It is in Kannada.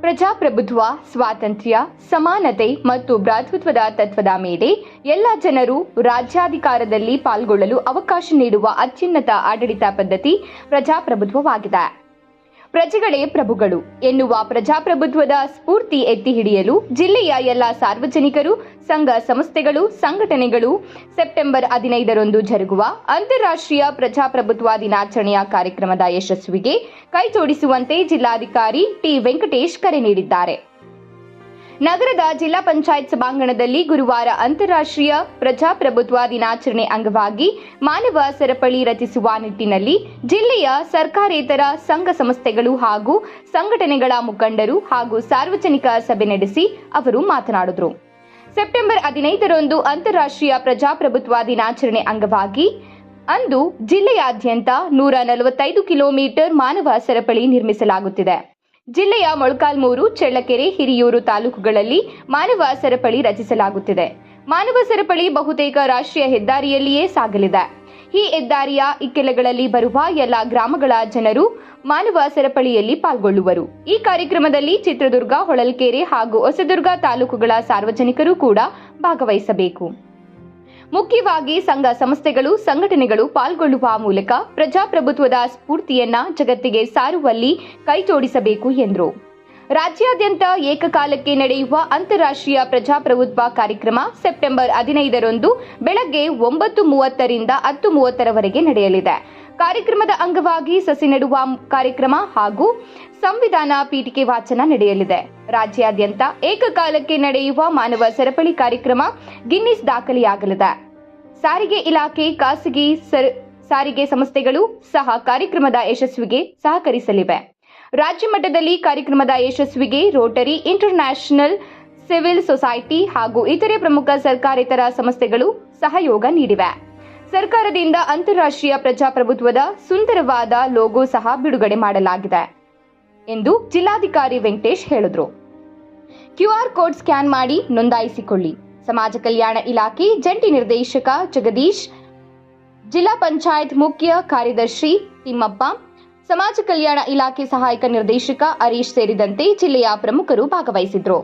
ಪ್ರಜಾಪ್ರಭುತ್ವ, ಸ್ವಾತಂತ್ರ್ಯ, ಸಮಾನತೆ ಮತ್ತು ಭ್ರಾತೃತ್ವದ ತತ್ವದ ಮೇಲೆ ಎಲ್ಲ ಜನರು ರಾಜ್ಯಾಧಿಕಾರದಲ್ಲಿ ಪಾಲ್ಗೊಳ್ಳಲು ಅವಕಾಶ ನೀಡುವ ಅತ್ಯುನ್ನತ ಆಡಳಿತ ಪದ್ಧತಿ ಪ್ರಜಾಪ್ರಭುತ್ವವಾಗಿದೆ. ಪ್ರಜೆಗಳೇ ಪ್ರಭುಗಳು ಎನ್ನುವ ಪ್ರಜಾಪ್ರಭುತ್ವದ ಸ್ಫೂರ್ತಿ ಎತ್ತಿ ಹಿಡಿಯಲು ಜಿಲ್ಲೆಯ ಎಲ್ಲ ಸಾರ್ವಜನಿಕರು, ಸಂಘ ಸಂಸ್ಥೆಗಳು, ಸಂಘಟನೆಗಳು ಸೆಪ್ಟೆಂಬರ್ 15ರಂದು ಜರುಗುವ ಅಂತಾರಾಷ್ಟ್ರೀಯ ಪ್ರಜಾಪ್ರಭುತ್ವ ದಿನಾಚರಣೆಯ ಕಾರ್ಯಕ್ರಮದ ಯಶಸ್ವಿಗೆ ಕೈಜೋಡಿಸುವಂತೆ ಜಿಲ್ಲಾಧಿಕಾರಿ ಟಿ. ವೆಂಕಟೇಶ್ ಕರೆ ನೀಡಿದ್ದಾರೆ. ನಗರದ ಜಿಲ್ಲಾ ಪಂಚಾಯತ್ ಸಭಾಂಗಣದಲ್ಲಿ ಗುರುವಾರ ಅಂತಾರಾಷ್ಟ್ರೀಯ ಪ್ರಜಾಪ್ರಭುತ್ವ ದಿನಾಚರಣೆ ಅಂಗವಾಗಿ ಮಾನವ ಸರಪಳಿ ರಚಿಸುವ ನಿಟ್ಟಿನಲ್ಲಿ ಜಿಲ್ಲೆಯ ಸರ್ಕಾರೇತರ ಸಂಘ ಸಂಸ್ಥೆಗಳು ಹಾಗೂ ಸಂಘಟನೆಗಳ ಮುಖಂಡರು ಹಾಗೂ ಸಾರ್ವಜನಿಕ ಸಭೆ ನಡೆಸಿ ಅವರು ಮಾತನಾಡಿದರು. ಸೆಪ್ಟೆಂಬರ್ 15ರಂದು ಅಂತಾರಾಷ್ಟ್ರೀಯ ಪ್ರಜಾಪ್ರಭುತ್ವ ದಿನಾಚರಣೆ ಅಂಗವಾಗಿ ಅಂದು ಜಿಲ್ಲೆಯಾದ್ಯಂತ 145 ಕಿಲೋಮೀಟರ್ ಮಾನವ ಸರಪಳಿ ನಿರ್ಮಿಸಲಾಗುತ್ತಿದೆ. ಜಿಲ್ಲೆಯ ಮೊಳಕಾಲ್ಮೂರು, ಚಳ್ಳಕೆರೆ, ಹಿರಿಯೂರು ತಾಲೂಕುಗಳಲ್ಲಿ ಮಾನವ ಸರಪಳಿ ರಚಿಸಲಾಗುತ್ತಿದೆ. ಮಾನವ ಸರಪಳಿ ಬಹುತೇಕ ರಾಷ್ಟ್ರೀಯ ಹೆದ್ದಾರಿಯಲ್ಲಿಯೇ ಸಾಗಲಿದೆ. ಈ ಹೆದ್ದಾರಿಯ ಇಕ್ಕೆಲಗಳಲ್ಲಿ ಬರುವ ಎಲ್ಲ ಗ್ರಾಮಗಳ ಜನರು ಮಾನವ ಸರಪಳಿಯಲ್ಲಿ ಪಾಲ್ಗೊಳ್ಳುವರು. ಈ ಕಾರ್ಯಕ್ರಮದಲ್ಲಿ ಚಿತ್ರದುರ್ಗ, ಹೊಳಲ್ಕೆರೆ ಹಾಗೂ ಹೊಸದುರ್ಗ ತಾಲೂಕುಗಳ ಸಾರ್ವಜನಿಕರು ಕೂಡ ಭಾಗವಹಿಸಬೇಕು. ಮುಖ್ಯವಾಗಿ ಸಂಘ ಸಂಸ್ಥೆಗಳು, ಸಂಘಟನೆಗಳು ಪಾಲ್ಗೊಳ್ಳುವ ಮೂಲಕ ಪ್ರಜಾಪ್ರಭುತ್ವದ ಸ್ಫೂರ್ತಿಯನ್ನ ಜಗತ್ತಿಗೆ ಸಾರುವಲ್ಲಿ ಕೈಜೋಡಿಸಬೇಕು ಎಂದರು. ರಾಜ್ಯಾದ್ಯಂತ ಏಕಕಾಲಕ್ಕೆ ನಡೆಯುವ ಅಂತಾರಾಷ್ಟ್ರೀಯ ಪ್ರಜಾಪ್ರಭುತ್ವ ಕಾರ್ಯಕ್ರಮ ಸೆಪ್ಟೆಂಬರ್ 15ರಂದು ಬೆಳಗ್ಗೆ 9:30ರಿಂದ 10:30ರವರೆಗೆ ನಡೆಯಲಿದೆ. ಕಾರ್ಯಕ್ರಮದ ಅಂಗವಾಗಿ ಸಸಿ ನೆಡುವ ಕಾರ್ಯಕ್ರಮ ಹಾಗೂ ಸಂವಿಧಾನ ಪೀಠಿಕೆ ವಾಚನ ನಡೆಯಲಿದೆ. ರಾಜ್ಯಾದ್ಯಂತ ಏಕಕಾಲಕ್ಕೆ ನಡೆಯುವ ಮಾನವ ಸರಪಳಿ ಕಾರ್ಯಕ್ರಮ ಗಿನ್ನಿಸ್ ದಾಖಲೆಯಾಗಲಿದೆ. ಸಾರಿಗೆ ಇಲಾಖೆ, ಖಾಸಗಿ ಸಾರಿಗೆ ಸಂಸ್ಥೆಗಳು ಸಹ ಕಾರ್ಯಕ್ರಮದ ಯಶಸ್ವಿಗೆ ಸಹಕರಿಸಲಿವೆ. ರಾಜ್ಯ ಮಟ್ಟದಲ್ಲಿ ಕಾರ್ಯಕ್ರಮದ ಯಶಸ್ವಿಗೆ ರೋಟರಿ ಇಂಟರ್ನ್ಯಾಷನಲ್, ಸಿವಿಲ್ ಸೊಸೈಟಿ ಹಾಗೂ ಇತರೆ ಪ್ರಮುಖ ಸರ್ಕಾರೇತರ ಸಂಸ್ಥೆಗಳು ಸಹಯೋಗ ನೀಡಿವೆ. ಸರ್ಕಾರದಿಂದ ಅಂತಾರಾಷ್ಟ್ರೀಯ ಪ್ರಜಾಪ್ರಭುತ್ವದ ಸುಂದರವಾದ ಲೋಗೋ ಸಹ ಬಿಡುಗಡೆ ಮಾಡಲಾಗಿದೆ ಎಂದು ಜಿಲ್ಲಾಧಿಕಾರಿ ವೆಂಕಟೇಶ್ ಹೇಳಿದರು. QR ಕೋಡ್ ಸ್ಕ್ಯಾನ್ ಮಾಡಿ ನೋಂದಾಯಿಸಿಕೊಳ್ಳಿ. ಸಮಾಜ ಕಲ್ಯಾಣ ಇಲಾಖೆ ಜಂಟಿ ನಿರ್ದೇಶಕ ಜಗದೀಶ್, ಜಿಲ್ಲಾ ಪಂಚಾಯತ್ ಮುಖ್ಯ ಕಾರ್ಯದರ್ಶಿ ತಿಮ್ಮಪ್ಪ, ಸಮಾಜ ಕಲ್ಯಾಣ ಇಲಾಖೆ ಸಹಾಯಕ ನಿರ್ದೇಶಕ ಹರೀಶ್ ಸೇರಿದಂತೆ ಜಿಲ್ಲೆಯ ಪ್ರಮುಖರು ಭಾಗವಹಿಸಿದ್ರು.